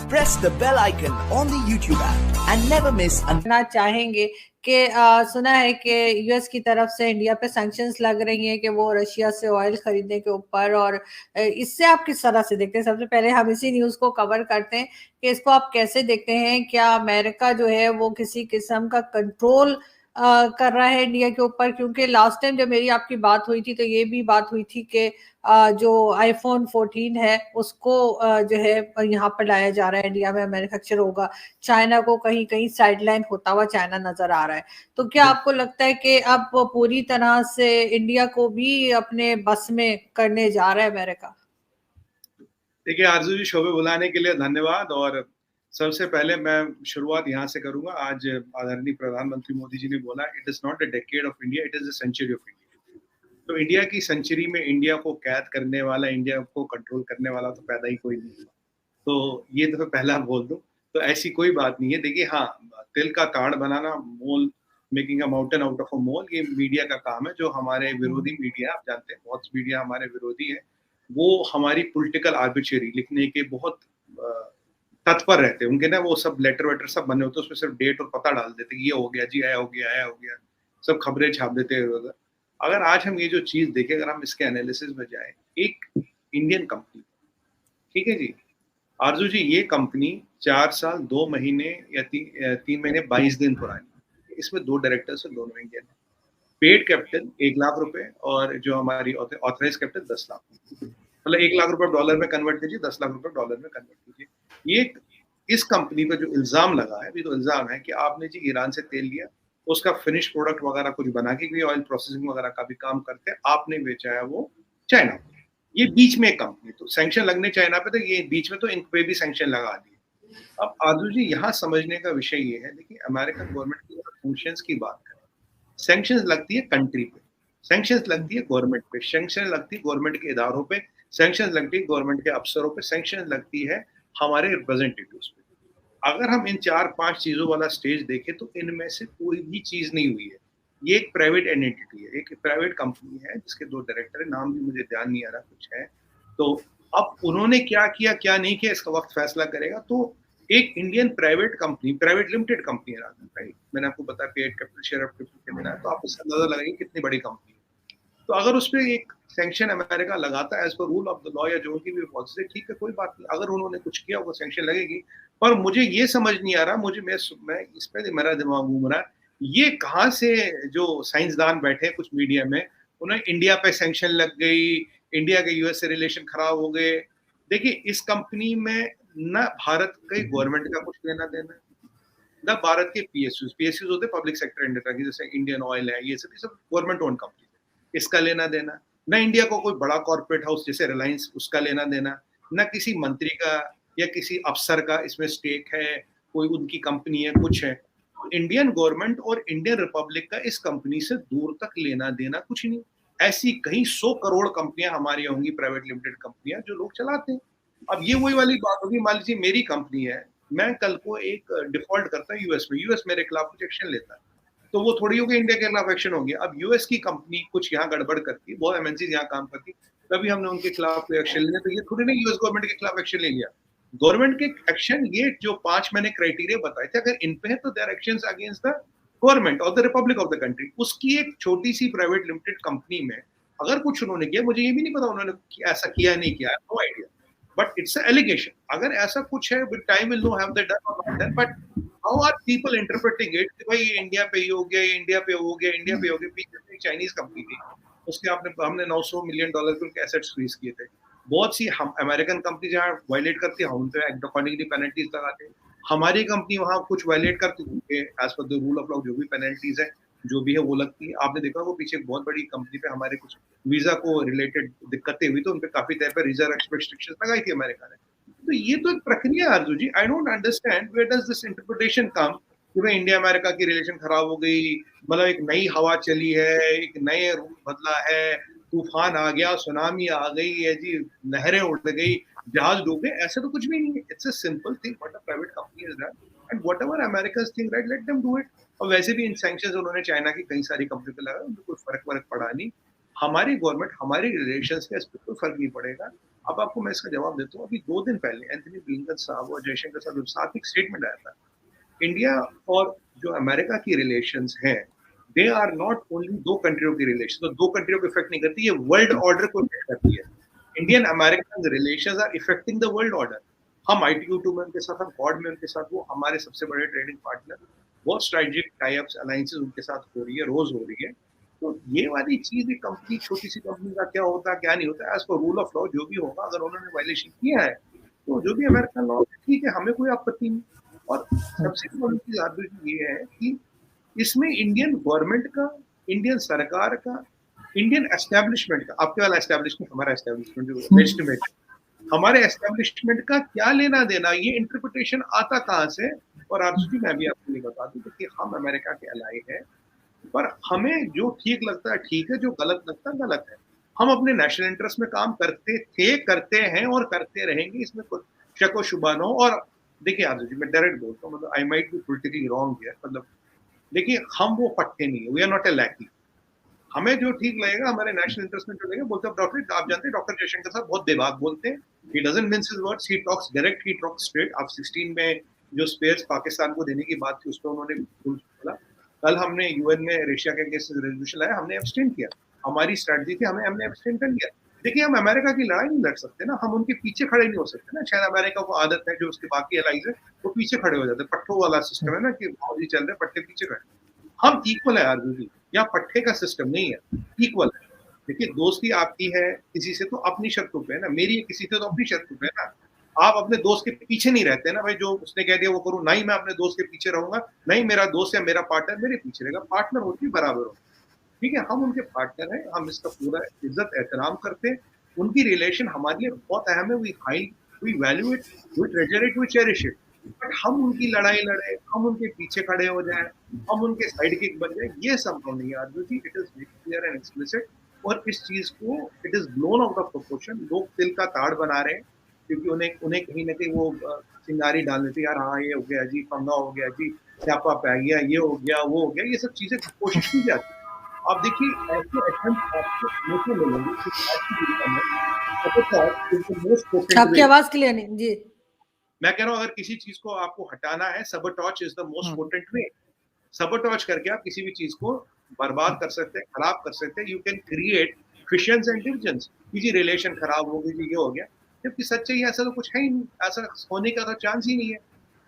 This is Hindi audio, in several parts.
press the bell icon on the YouTube app and never miss ना चाहेंगे कि सुना है कि यूएस की तरफ से इंडिया पे सैंक्शंस लग रही हैं कि वो रशिया से ऑयल खरीदने के ऊपर, और इससे आप किस तरह से देखते हैं? सबसे पहले हम इसी न्यूज़ को कवर करते हैं कि इसको आप कैसे देखते हैं? क्या अमेरिका जो है वो किसी किस्म का कंट्रोल कर रहा है इंडिया के ऊपर? क्योंकि लास्ट टाइम जब मेरी आपकी बात हुई थी तो ये भी बात हुई थी कि जो आईफोन 14 है उसको जो है यहाँ पर लाया जा रहा है, इंडिया में मैन्युफैक्चर होगा। चाइना को कहीं कहीं साइडलाइन होता हुआ चाइना नजर आ रहा है। तो क्या आपको लगता है कि अब वो पूरी तरह से इंडिया को भी अपने बस में करने जा रहा है अमेरिका? देखिए आरजू जी, शो में बुलाने के लिए धन्यवाद। और सबसे पहले मैं शुरुआत यहाँ से करूंगा। आज आदरणीय प्रधानमंत्री मोदी जी ने बोला, it is not a decade of India, it is a century of India. तो इंडिया की सेंचुरी में इंडिया को कैद करने वाला, इंडिया को कंट्रोल करने वाला तो पैदा ही कोई नहीं हुआ। तो ये तो पहला बोल दूं, तो ऐसी कोई बात नहीं है। देखिए हाँ, तिल का ताड़ बनाना, mole making a mountain out of a mole, ये मीडिया का काम है। जो हमारे विरोधी मीडिया, आप जानते हैं बहुत मीडिया हमारे विरोधी है, वो हमारी पॉलिटिकल आर्बिट्रेरी लिखने के बहुत तत्पर रहते हैं। उनके ना वो सब लेटर वेटर सब बने होते हैं, उसमें सिर्फ डेट और पता डाल देते, ये हो गया जी, आया हो गया, आया हो गया, सब खबरें छाप देते हैं। अगर आज हम ये जो चीज देखें, अगर हम इसके एनालिसिस में जाए, एक इंडियन कंपनी, ठीक है जी आरजू जी, ये कंपनी 4 साल 2 महीने या 3 महीने 22 दिन पुरानी, इसमें 2 डायरेक्टर्स हैं, दोनों इंडियन है। पेड कैपिटल 1 लाख रुपए और जो हमारी ऑथराइज कैपिटल 10 लाख, मतलब 1 लाख रुपए डॉलर में कन्वर्ट कीजिए, 10 लाख रुपए डॉलर में कन्वर्ट कीजिए। ये इस कंपनी पर जो इल्जाम लगा है, अभी तो इल्जाम है कि आपने जी ईरान से तेल लिया, उसका फिनिश प्रोडक्ट वगैरह कुछ बना के भी ऑयल प्रोसेसिंग वगैरह का भी काम करते हैं, आपने बेचा है वो चाइना को। ये बीच में एक कंपनी, तो सैंक्शन लगने चाइना पे, तो ये बीच में तो इन पे भी सैंक्शन लगा दिए। अब आदू जी, यहाँ समझने का विषय ये है, देखिए अमेरिकन गवर्नमेंट की सैंक्शंस की बात करें, सैंक्शंस लगती है कंट्री पे, सैंक्शंस लगती है गवर्नमेंट पे, सैंक्शन लगती है गवर्नमेंट के इदारों पे, सैंक्शंस लगती है गवर्नमेंट के अफसरों पे, सैंक्शंस लगती है हमारे रिप्रेजेंटेटिव्स पे। अगर हम इन 4-5 चीजों वाला स्टेज देखें तो इनमें से कोई भी चीज नहीं हुई है। ये एक प्राइवेट एंटिटी है, एक प्राइवेट कंपनी है जिसके 2 डायरेक्टर है, नाम भी मुझे ध्यान नहीं आ रहा, कुछ है। तो अब उन्होंने क्या किया क्या नहीं किया, इसका वक्त फैसला करेगा। तो एक Indian private company, private limited company है राइट, मैंने आपको बताया paid capital, share of capital के बिना, तो आपको अंदाजा लगाएंगे कितनी बड़ी कंपनी है। तो अगर उस पर एक सैंक्शन अमेरिका लगाता है as per rule of the law या जो की भी पॉलिसी, ठीक है कोई बात नहीं, अगर उन्होंने कुछ किया वो सैंक्शन लगेगी। पर मुझे ये समझ नहीं आ रहा, मैं इस पे मेरा दिमाग घूम रहा है, ये कहाँ से जो साइंसदान बैठे कुछ मीडिया में, उन्हें इंडिया पे सैंक्शन लग गई, इंडिया के यूएस से रिलेशन खराब हो गए। देखिए इस कंपनी में न भारत के गवर्नमेंट का कुछ लेना देना है, न भारत के पीएसयूज होते पब्लिक सेक्टर इंडस्ट्री, जैसे इंडियन ऑयल है, ये सब गवर्नमेंट ओन कंपनी, इसका लेना देना, न इंडिया को कोई बड़ा कॉर्पोरेट हाउस जैसे रिलायंस उसका लेना देना, न किसी मंत्री का या किसी अफसर का इसमें स्टेक है, कोई उनकी कंपनी है, कुछ है। इंडियन गवर्नमेंट और इंडियन रिपब्लिक का इस कंपनी से दूर तक लेना देना कुछ नहीं। ऐसी कहीं 100 करोड़ कंपनियां हमारी होंगी, प्राइवेट लिमिटेड कंपनियां जो लोग चलाते हैं। अब ये वही वाली बात होगी, मान लीजिए मेरी कंपनी है, मैं कल को एक डिफॉल्ट करता है यूएस में, यूएस मेरे खिलाफ कुछ एक्शन लेता है, तो वो थोड़ी होगी इंडिया के खिलाफ एक्शन हो गया। अब यूएस की कंपनी कुछ यहाँ गड़बड़ करती है, बहुत एमएनसी यहाँ काम करती, तभी हमने उनके खिलाफ कोई एक्शन लिया, तो ये थोड़ी नहीं यूएस गवर्नमेंट के खिलाफ एक्शन ले लिया। गवर्नमेंट के एक्शन, ये जो 5 मैंने क्राइटेरिया बताए थे, अगर इन पे है तो their actions against the government of the Republic of the country. उसकी एक छोटी सी प्राइवेट लिमिटेड कंपनी में अगर कुछ उन्होंने किया, मुझे ये भी नहीं पता उन्होंने ऐसा किया नहीं किया, no idea, but it's allegation. अगर ऐसा कुछ है, with time will know have the done और not done, but how are people interpreting it कि भाई इंडिया पे ही हो गया, इंडिया पे हो गया, इंडिया पे हो गया। पीछे एक चाइनीज कंपनी थी, उसके हमने $900 मिलियन के एसेट्स फ्रीज किए थे। बहुत सी हम अमेरिकन कंपनी जहाँ वायलेट करती है, हम उन पे अकॉर्डिंगली पेनल्टीज लगाते हैं। हमारी कंपनी वहाँ कुछ वायलेट करती है, as per the rule of law जो भी पेनल्टीज है जो भी है वो लगती है। आपने देखा वो पीछे एक बहुत बड़ी कंपनी पे हमारे कुछ वीजा को रिलेटेड दिक्कतें हुई, तो उनपे काफी तरह पर रिजर्व रिस्ट्रिक्शंस लगाई थी अमेरिका ने। तो ये तो एक प्रक्रिया है Arjun ji, I don't understand where does this interpretation come कि भाई इंडिया अमेरिका की रिलेशन खराब हो गई, मतलब एक नई हवा चली है, एक नए रूप बदला है, तूफान आ गया, सुनामी आ गई है जी, लहरें उड़ गई, जहाज डूब गए, ऐसा तो कुछ भी नहीं है। It's a simple thing what a private company is done and whatever America's thing right, let them do it. और वैसे भी इन सैंक्शंस उन्होंने चाइना की कई सारी कंपनी पे लगाया, उनको कोई फर्क पड़ा नहीं। हमारी गवर्नमेंट, हमारी रिलेशंस का इस पर कोई फर्क नहीं पड़ेगा। अब आपको मैं इसका जवाब देता हूँ। अभी 2 दिन पहले एंथनी ब्लिंकन साहब और जयशंकर साहब साथ एक स्टेटमेंट आया था। इंडिया और जो अमेरिका की रिलेशंस हैं, दे आर नॉट ओनली 2 कंट्रियों की रिलेशन, तो 2 कंट्रियों को इफेक्ट नहीं करती, ये वर्ल्ड ऑर्डर को इफेक्ट करती है। Indian American relations are effecting the world order. हम ITU2 में उनके साथ, हम क्वाड में उनके साथ, वो हमारे सबसे बड़े ट्रेडिंग पार्टनर, बहुत स्ट्रेटेजिक टाई अप्स अलायंसेस उनके साथ हो रही है, रोज हो रही है। तो ये वाली चीज एक कंपनी, छोटी सी कंपनी का क्या होता है क्या नहीं होता है, as per rule of law जो भी होगा, अगर उन्होंने वायलेशन किया है तो जो भी अमेरिकन लॉ है ठीक है, हमें कोई आपत्ति नहीं। और सबसे बड़ी चीज आदमी ये है कि इसमें इंडियन गवर्नमेंट का, इंडियन सरकार का, इंडियन एस्टेब्लिशमेंट का, आपके वाला एस्टेब्लिशमेंट, हमारा एस्टेब्लिशमेंट जो वेस्ट में, हमारे एस्टेब्लिशमेंट का क्या लेना देना, ये इंटरप्रिटेशन आता कहाँ से। और आप मैं भी आपको ये बता दूं कि हम अमेरिका के अलाई हैं, पर हमें जो ठीक लगता है ठीक है, जो गलत लगता है गलत है। हम अपने नेशनल इंटरेस्ट में काम करते थे, करते हैं और करते रहेंगे, इसमें कोई शक व शुबा न हो। और देखिए आरजू जी, मैं डायरेक्ट बोलता हूँ, मतलब I might be politically wrong here, मतलब देखिए हम वो पट्टे नहीं है, वी आर नॉट ए लैकी। हमें जो ठीक लगेगा, हमारे नेशनल इंटरेस्ट में जो लगेगा, बोलते हैं डॉक्टर, आप जानते हैं डॉक्टर जयशंकर साहब बहुत बेबाक बोलते हैं, he doesn't mince his words, he talks direct, he talks straight. आप 16 में जो स्पेयर्स पाकिस्तान को देने की बात थी, उस पर उन्होंने बोला। कल हमने यूएन में रशिया के अगेंस्ट रेजोल्यूशन लाया, हमने एब्सटेन किया, हमारी स्ट्रेटजी थी, हमने एब्सटेन कर लिया। देखिए हम अमेरिका की लड़ाई नहीं लड़ सकते ना, हम उनके पीछे खड़े नहीं हो सकते ना। शायद अमेरिका को आदत है, जो उसके बाकी एलाइज है वो पीछे खड़े हो जाते हैं, पट्टों वाला सिस्टम है ना कि फौजी चल रहे, पट्टे पीछे खड़े। हम इक्वल है आरजू जी, यहाँ पट्टे का सिस्टम नहीं है, इक्वल है। देखिए दोस्ती आपकी है किसी से तो अपनी शर्तों पे है ना, मेरी है किसी से तो अपनी शर्तों पे है ना। आप अपने दोस्त के पीछे नहीं रहते ना भाई, जो उसने कह दिया वो करूँ, नहीं मैं अपने दोस्त के पीछे रहूंगा, नहीं मेरा दोस्त या मेरा पार्टनर मेरे पीछे रहेगा। पार्टनर होती बराबर हो, ठीक है, हम उनके पार्टनर हैं, हम इसका पूरा इज्जत एहतराम करते हैं। उनकी रिलेशन हमारे लिए बहुत अहम है, we value it, we treasure it, we cherish it. But हम उनकी लड़ाई लड़े, हम उनके पीछे खड़े हो जाए, हम उनके साइड किक बन जाए, ये संभव नहीं है आदमी जी। It is clear and explicit, और इस चीज को it is blown out of proportion. लोग तिल का ताड़ बना रहे हैं, क्योंकि उन्हें कहीं ना कहीं वो चिंगारी डाल देते, यार हाँ ये हो गया जी, पंगा हो गया जी, स्यापा पै गया, ये हो गया वो हो गया, ये सब चीजें कोशिश की जाती है। आप देखिए ऐसे अटेम्प्ट आपको मोटे मिलेंगे कि आज की दुनिया में मोस्ट पोटेंट आपकी आवाज क्लियर नहीं जी। मैं कह रहा हूँ, अगर किसी चीज को आपको हटाना है, सबटॉच इज द मोस्ट पोटेंट वे। सबटॉच करके आप किसी भी चीज को बर्बाद कर सकते हैं, खराब कर सकते हैं। You can create fissions and divisions, किसी रिलेशन खराब हो गई, ये हो गया, जबकि सच्चाई ऐसा तो कुछ है ही नहीं, ऐसा होने का तो चांस ही नहीं है।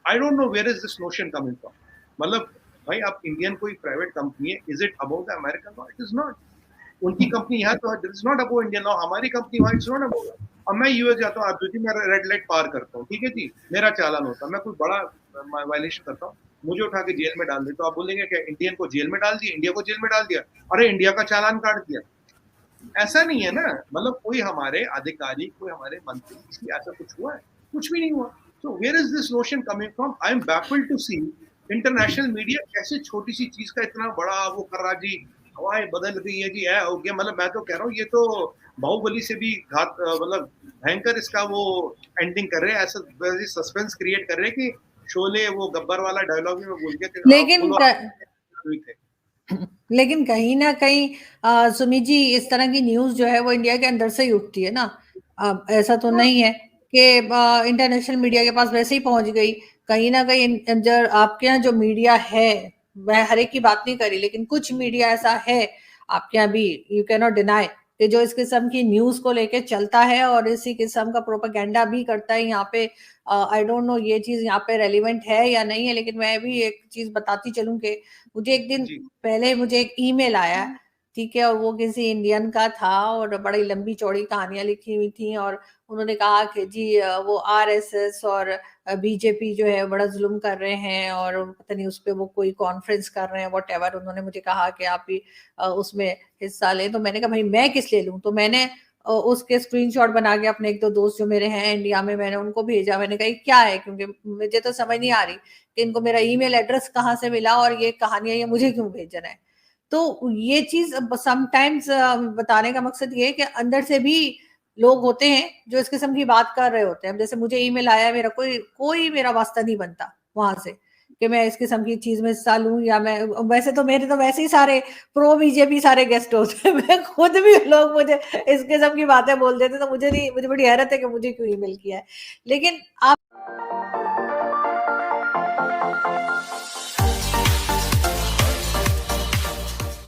I don't know where is this notion coming from. मतलब भाई आप इंडियन कोई प्राइवेट कंपनी है, is it about the American law? It is not. उनकी कंपनी यहाँ तो it is not about Indian law, हमारी कंपनी वहाँ इट्स नॉट अबाउट। अब मैं यूएस जाता हूँ, आप जी मैं रेड लाइट पार करता हूँ, ठीक है जी, मेरा चालान होता है, मैं कोई बड़ा वायलेशन करता हूँ, मुझे उठा के जेल में डाल दे, तो आप बोलेंगे क्या इंडियन को जेल में डाल दिया, इंडिया को जेल में डाल दिया, अरे इंडिया का चालान काट दिया? ऐसा नहीं है ना। मतलब कोई हमारे अधिकारी, कोई हमारे मंत्री, किसी ऐसा कुछ हुआ है? कुछ भी नहीं हुआ। So where is this notion coming from? I am baffled to see international media कैसे छोटी सी चीज का इतना बड़ा वो कर रहा जी, हवाएं बदल गई है जी, हो गया। मतलब मैं तो कह रहा हूँ ये तो बाहुबली से भी घात, मतलब भयंकर इसका वो एंडिंग कर रहे हैं, ऐसा सस्पेंस क्रिएट कर रहे हैं कि शोले वो गब्बर वाला डायलॉग में बोल गया। लेकिन कहीं ना कहीं सुमी जी, इस तरह की न्यूज जो है वो इंडिया के अंदर से ही उठती है ना। ऐसा तो नहीं है कि इंटरनेशनल मीडिया के पास वैसे ही पहुंच गई। कहीं ना कहीं अंदर आपके यहाँ जो मीडिया है, मैं हर एक की बात नहीं करी, लेकिन कुछ मीडिया ऐसा है आपके यहाँ भी, यू कैन नॉट डिनाई, कि जो इस किस्म की न्यूज को लेके चलता है और इसी किस्म का प्रोपेगेंडा भी करता है यहाँ पे। आई डोंट नो ये चीज यहाँ पे रेलिवेंट है या नहीं है, लेकिन मैं भी एक चीज बताती चलूं कि मुझे एक दिन पहले मुझे एक ईमेल आया, ठीक है, और वो किसी इंडियन का था और बड़ी लंबी चौड़ी कहानियां लिखी हुई थी, और उन्होंने कहा कि जी वो आरएसएस और बीजेपी जो है बड़ा जुल्म कर रहे हैं, और पता नहीं उस पर वो कोई कॉन्फ्रेंस कर रहे हैं, व्हाटएवर। उन्होंने मुझे कहा कि आप भी उसमें हिस्सा लें। तो मैंने कहा भाई मैं किस ले लूं? तो मैंने उसके स्क्रीनशॉट बना के अपने एक दो दोस्त जो मेरे हैं इंडिया में, मैंने उनको भेजा। मैंने कहा क्या है, क्योंकि मुझे तो समझ नहीं आ रही कि इनको मेरा ईमेल एड्रेस कहाँ से मिला और ये कहानियां ये मुझे क्यों भेजना है। तो ये चीज समटाइम्स बताने का मकसद ये है कि अंदर से भी लोग होते हैं जो इस किस्म की बात कर रहे होते हैं। जैसे मुझे ईमेल आया, मेरा कोई मेरा वास्ता नहीं बनता वहां से कि मैं इस किस्म की चीज में हिस्सा लूं, या मैं वैसे तो मेरे तो वैसे ही सारे प्रो बीजेपी सारे गेस्ट होते हैं मैं खुद भी, लोग मुझे इस किस्म की बातें बोल देते तो मुझे नहीं, मुझे बड़ी हैरत है कि मुझे क्यों ईमेल किया है। लेकिन आप